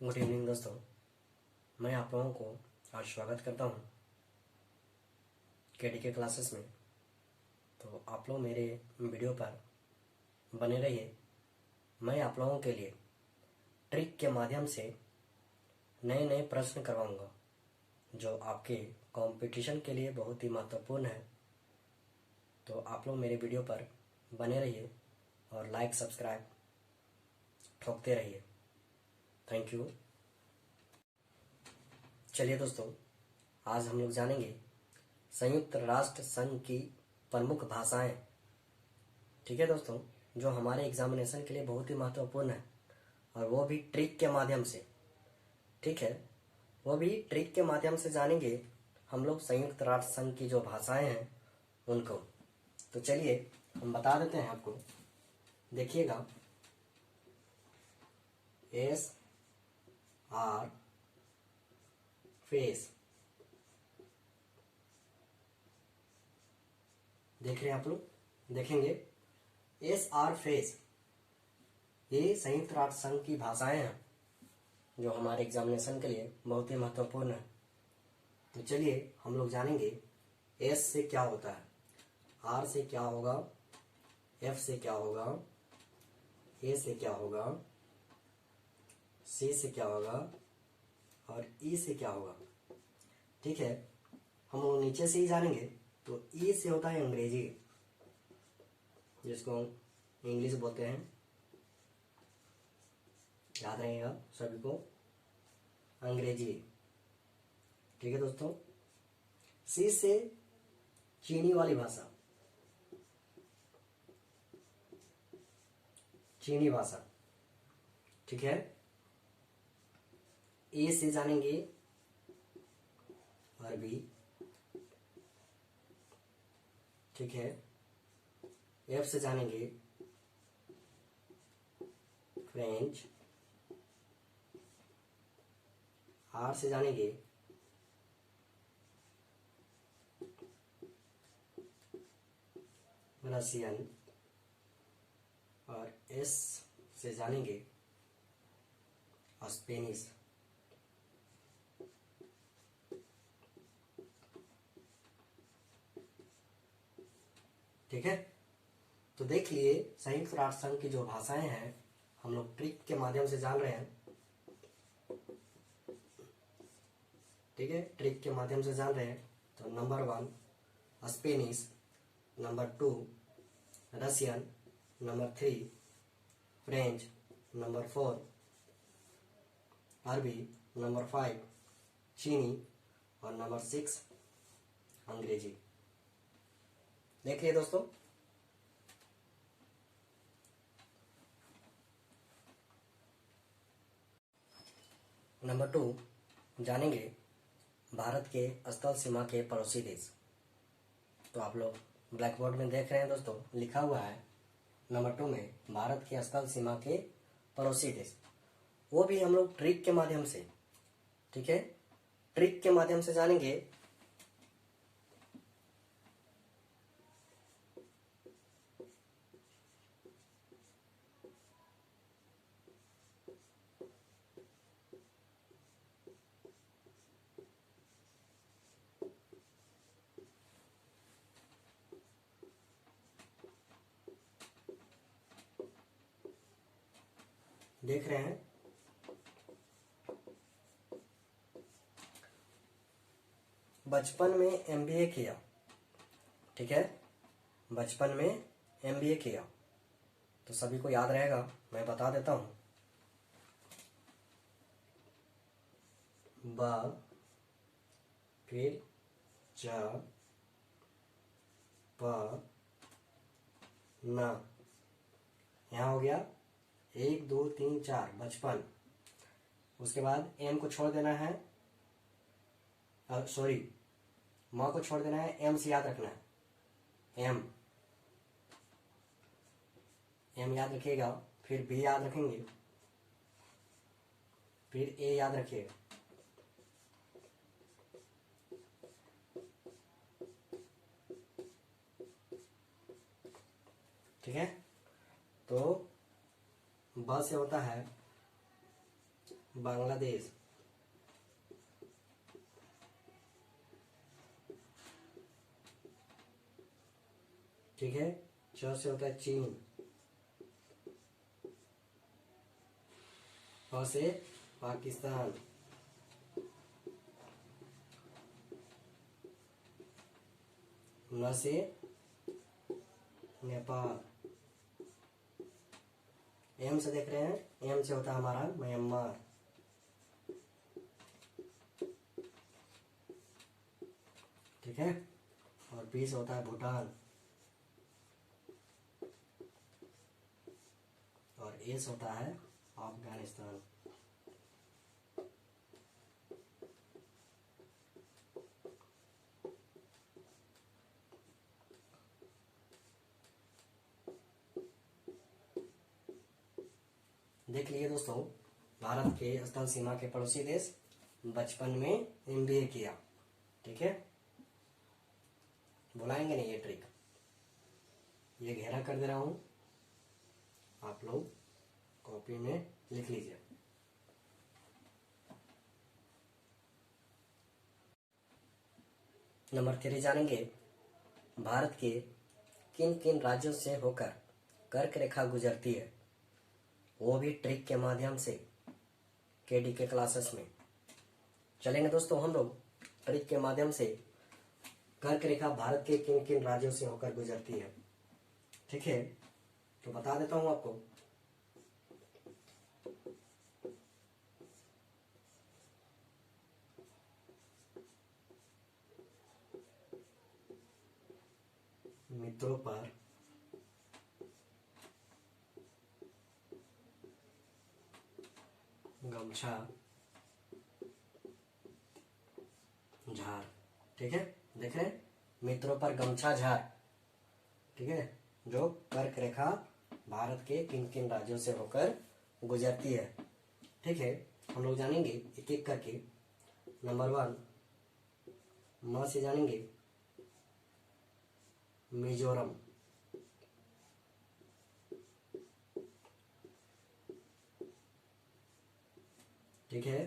Good evening दोस्तों, मैं आप लोगों को आज स्वागत करता हूं केडीके क्लासेस में। तो आप लोग मेरे वीडियो पर बने रहिए। मैं आप लोगों के लिए ट्रिक के माध्यम से नए नए प्रश्न करवाऊंगा जो आपके कंपटीशन के लिए बहुत ही महत्वपूर्ण है। तो आप लोग मेरे वीडियो पर बने रहिए और लाइक सब्सक्राइब ठोकते रहिए। Thank you. चलिए दोस्तों, आज हम लोग जानेंगे संयुक्त राष्ट्र संघ की प्रमुख भाषाएं। ठीक है दोस्तों, जो हमारे एग्जामिनेशन के लिए बहुत ही महत्वपूर्ण है और वो भी ट्रिक के माध्यम से। ठीक है, वो भी ट्रिक के माध्यम से जानेंगे हम लोग संयुक्त राष्ट्र संघ की जो भाषाएं हैं उनको। तो चलिए हम बता देते हैं आपको। देखिएगा, एस आर फेस देख रहे हैं आप लोग, देखेंगे एस आर फेस, ये संयुक्त राष्ट्र संघ की भाषाएं हैं जो हमारे एग्जामिनेशन के लिए बहुत ही महत्वपूर्ण है। तो चलिए हम लोग जानेंगे एस से क्या होता है, आर से क्या होगा, एफ से क्या होगा, ए से क्या होगा, सी से क्या होगा और ई से क्या होगा। ठीक है, हम लोग नीचे से ही जानेंगे। तो ई से होता है अंग्रेजी, जिसको हम इंग्लिश बोलते हैं, याद रहेगा सभी को, अंग्रेजी। ठीक है दोस्तों। सी से चीनी वाली भाषा, चीनी भाषा। ठीक है। ए से जानेंगे अरबी। ठीक है। एफ से जानेंगे फ्रेंच। आर से जानेंगे रशियन और एस से जानेंगे स्पेनिश। ठीक है, तो देख लिए संयुक्त राष्ट्र संघ की जो भाषाएं हैं हम लोग ट्रिक के माध्यम से जान रहे हैं। ठीक है, ट्रिक के माध्यम से जान रहे हैं। तो number 1 Spanish, number 2 Russian, number 3 French, number 4 अरबी, नंबर 5 चीनी और नंबर 6 अंग्रेजी। देखिए दोस्तों, नंबर 2 जानेंगे भारत के स्थल सीमा के पड़ोसी देश। तो आप लोग ब्लैक बोर्ड में देख रहे हैं दोस्तों, लिखा हुआ है नंबर 2 में भारत के स्थल सीमा के पड़ोसी देश। वो भी हम लोग ट्रिक के माध्यम से, ठीक है, ट्रिक के माध्यम से जानेंगे। देख रहे हैं, बचपन में एमबीए किया। ठीक है, बचपन में एमबीए किया तो सभी को याद रहेगा, मैं बता देता हूं। ब, फिर च, प, न, यहां हो गया 1 2 3 4 बचपन। उसके बाद एम को छोड़ देना है, सॉरी माँ को छोड़ देना है, एम से याद रखना है। एम, एम याद रखिएगा, फिर बी याद रखेंगे, फिर ए याद रखिएगा। ठीक है, तो ब से होता है बांग्लादेश, ठीक है। च से होता है चीन, प से पाकिस्तान, न से नेपाल, एम से देख रहे हैं, एम से होता है हमारा म्यांमार, ठीक है। और पी से होता है भूटान, और ए से होता है अफगानिस्तान। देख लिए दोस्तों, भारत के स्थल सीमा के पड़ोसी देश, बचपन में एमबीए किया, ठीक है। बुलाएंगे नहीं ये ट्रिक, ये घेरा कर दे रहा हूं, आप लोग कॉपी में लिख लीजिए। नंबर 3 जानेंगे, भारत के किन किन राज्यों से होकर कर्क रेखा गुजरती है, वो भी ट्रिक के माध्यम से केडी के क्लासेस में चलेंगे दोस्तों। हम लोग ट्रिक के माध्यम से कर्क रेखा भारत के किन किन राज्यों से होकर गुजरती है, ठीक है। तो बता देता हूं आपको, मित्रों पर गमछा झार, ठीक है। देख रहे हैं, मित्रों पर गमछा झार, ठीक है, जो कर्क रेखा भारत के किन किन राज्यों से होकर गुजरती है, ठीक है। हम लोग जानेंगे एक एक करके। नंबर 1 म से जानेंगे, मिजोरम, ठीक है।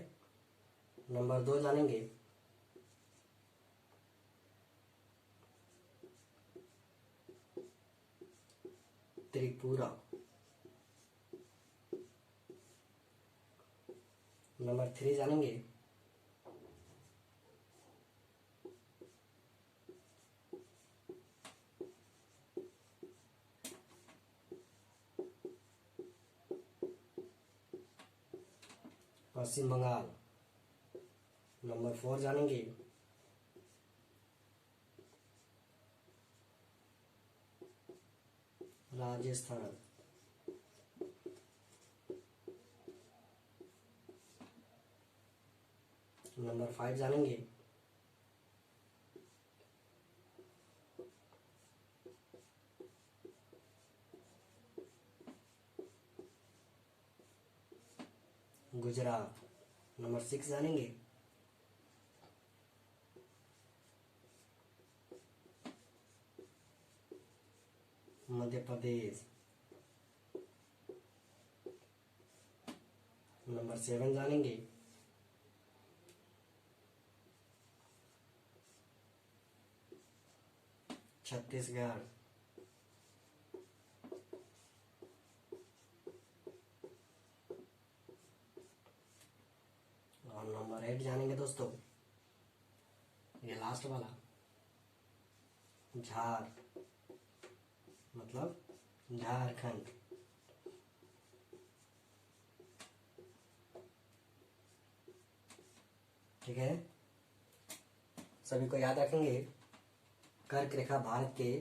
नंबर 2 जानेंगे, त्रिपुरा। नंबर 3 जानेंगे, पश्चिम बंगाल। नंबर 4 जानेंगे, राजस्थान। नंबर 5 जानेंगे, गुजरात। नंबर 6 जानेंगे, मध्य प्रदेश। नंबर 7 जानेंगे, छत्तीसगढ़। और नंबर 8 जानेंगे दोस्तों, ये लास्ट वाला, झार, मतलब झारखंड, ठीक है। सभी को याद रखेंगे, कर्क रेखा भारत के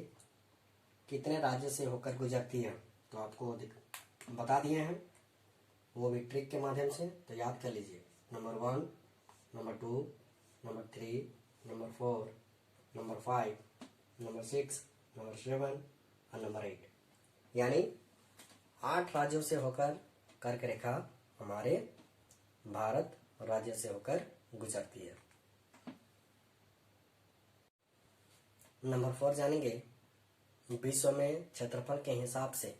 कितने राज्य से होकर गुजरती है, तो आपको बता दिए हैं, वो भी ट्रिक के माध्यम से, तो याद कर लीजिए। Number 1, number 2, number 3, number 4, number 5, number 6, number 7 और नंबर 8, यानी 8 राज्यों से होकर कर्क रेखा हमारे भारत राज्य से होकर गुजरती है। नंबर 4 जानेंगे, विश्व में क्षेत्रफल के हिसाब से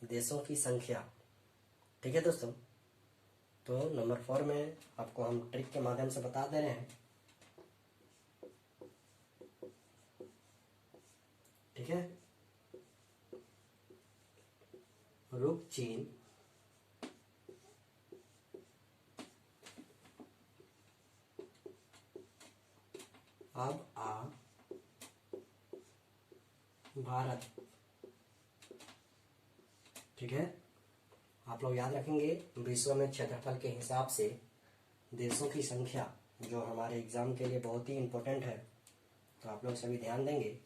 देशों की संख्या, ठीक है दोस्तों। तो नंबर 4 में आपको हम ट्रिक के माध्यम से बता दे रहे हैं। ठीक है, रुक चीन अब आ भारत। ठीक है, आप लोग याद रखेंगे विश्व में क्षेत्रफल के हिसाब से देशों की संख्या, जो हमारे एग्जाम के लिए बहुत ही इम्पोर्टेंट है, तो आप लोग सभी ध्यान देंगे।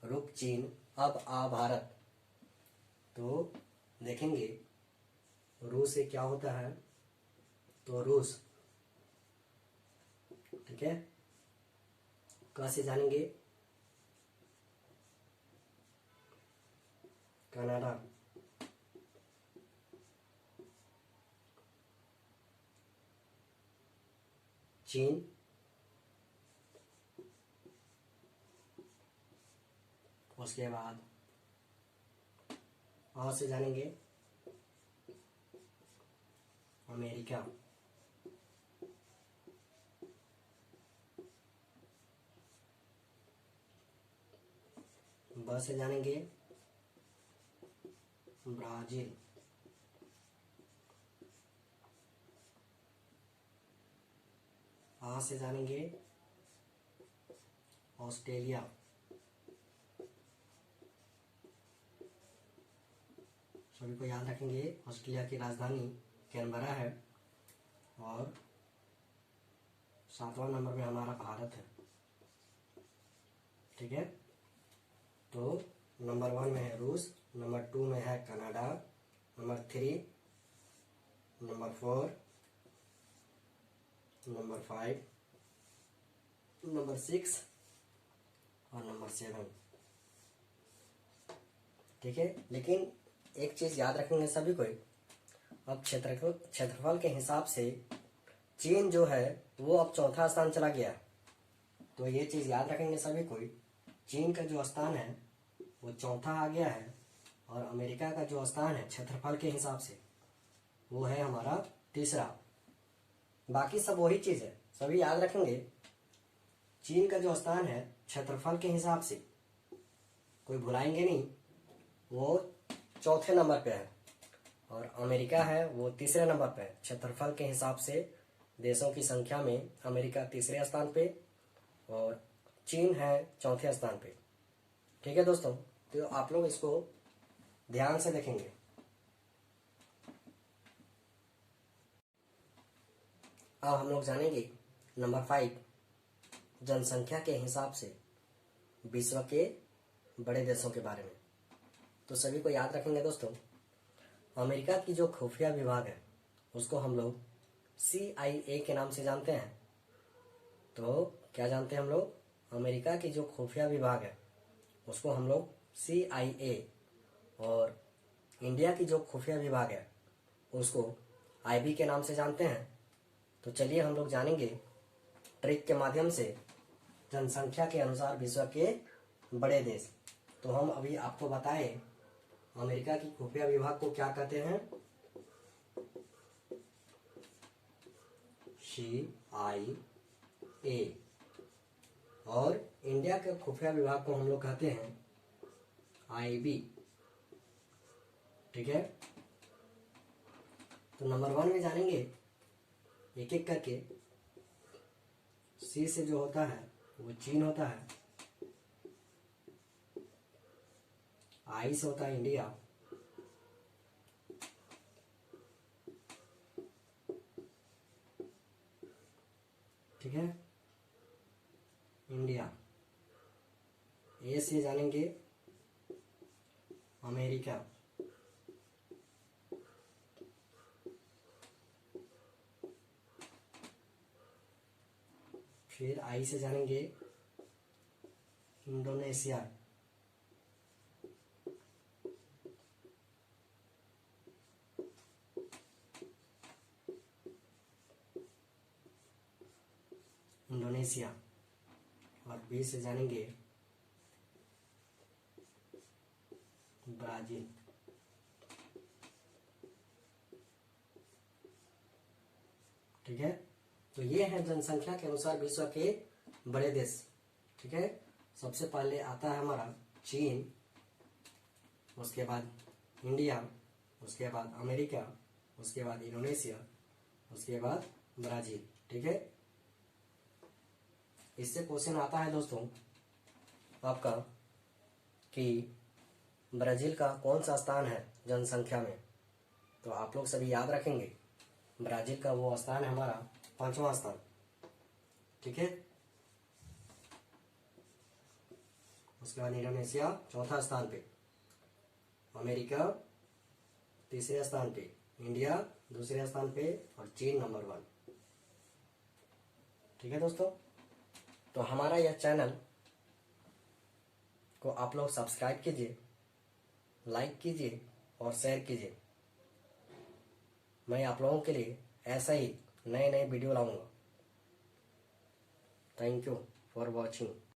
रुक चीन अब आ भारत, तो देखेंगे रूस से क्या होता है, तो रूस। ठीक है, क से जानेंगे कनाडा, चीन, उसके बाद अ से जानेंगे अमेरिका, ब से जानेंगे ब्राजील, आ से जानेंगे ऑस्ट्रेलिया, सभी को याद रखेंगे ऑस्ट्रेलिया की राजधानी कैनबरा है। और 7वां नंबर में हमारा भारत है। ठीक है, तो नंबर 1 में है रूस, नंबर 2 में है Canada, number 3, number 4, number 5, number 6 और नंबर 7। ठीक है, लेकिन एक चीज याद रखेंगे सभी को, अब क्षेत्रफल के हिसाब से चीन जो है वो अब चौथा स्थान चला गया। तो ये चीज याद रखेंगे सभी को, चीन का जो स्थान है वो चौथा आ गया है, और अमेरिका का जो स्थान है क्षेत्रफल के हिसाब से वो है हमारा तीसरा। बाकी सब वही चीज है, सभी याद रखेंगे। चीन का जो स्थान है क्षेत्रफल के हिसाब से, कोई भुलाएंगे नहीं, वो चौथे नंबर पे है, और अमेरिका है वो तीसरे नंबर पे है। क्षेत्रफल के हिसाब से देशों की संख्या में अमेरिका तीसरे स्थान पे और चीन है चौथे स्थान पे। ठीक है दोस्तों, तो आप लोग इसको ध्यान से देखेंगे। अब हम लोग जानेंगे नंबर 5, जनसंख्या के हिसाब से विश्व के बड़े देशों के बारे में। तो सभी को याद रखेंगे दोस्तों, अमेरिका की जो खुफिया विभाग है उसको हम लोग CIA के नाम से जानते हैं। तो क्या जानते हैं हम लोग, अमेरिका की जो खुफिया विभाग है उसको हम लोग CIA, और इंडिया की जो खुफिया विभाग है उसको IB के नाम से जानते हैं। तो चलिए हम लोग जानेंगे ट्रिक के माध्यम से जनसंख्या के अनुसार विश्व के बड़े देश। तो हम अभी आपको बताए अमेरिका की खुफिया विभाग को क्या कहते हैं, CIA, और इंडिया के खुफिया विभाग को हम लोग कहते हैं IB। ठीक है, तो नंबर 1 में जानेंगे एक एक करके। C से जो होता है वो चीन होता है, I से होता है इंडिया, ठीक है, इंडिया। A से जानेंगे अमेरिका, फिर I से जानेंगे इंडोनेशिया, और B से जानेंगे ब्राजील। ठीक है, तो ये है जनसंख्या के अनुसार विश्व के बड़े देश। ठीक है, सबसे पहले आता है हमारा चीन, उसके बाद इंडिया, उसके बाद अमेरिका, उसके बाद इंडोनेशिया, उसके बाद ब्राजील। ठीक है, इससे क्वेश्चन आता है दोस्तों आपका कि ब्राजील का कौन सा स्थान है जनसंख्या में। तो आप लोग सभी याद रखेंगे, ब्राजील का वो स्थान है हमारा 5वां स्थान। ठीक है, उसके बाद इंडोनेशिया 4था स्थान पे, अमेरिका 3रे स्थान पे, इंडिया 2रे स्थान पे और चीन नंबर 1। ठीक है दोस्तों, तो हमारा यह चैनल को आप लोग सब्सक्राइब कीजिए, लाइक कीजिए और शेयर कीजिए। मैं आप लोगों के लिए ऐसा ही नए नए वीडियो लाऊंगा। Thank you for watching.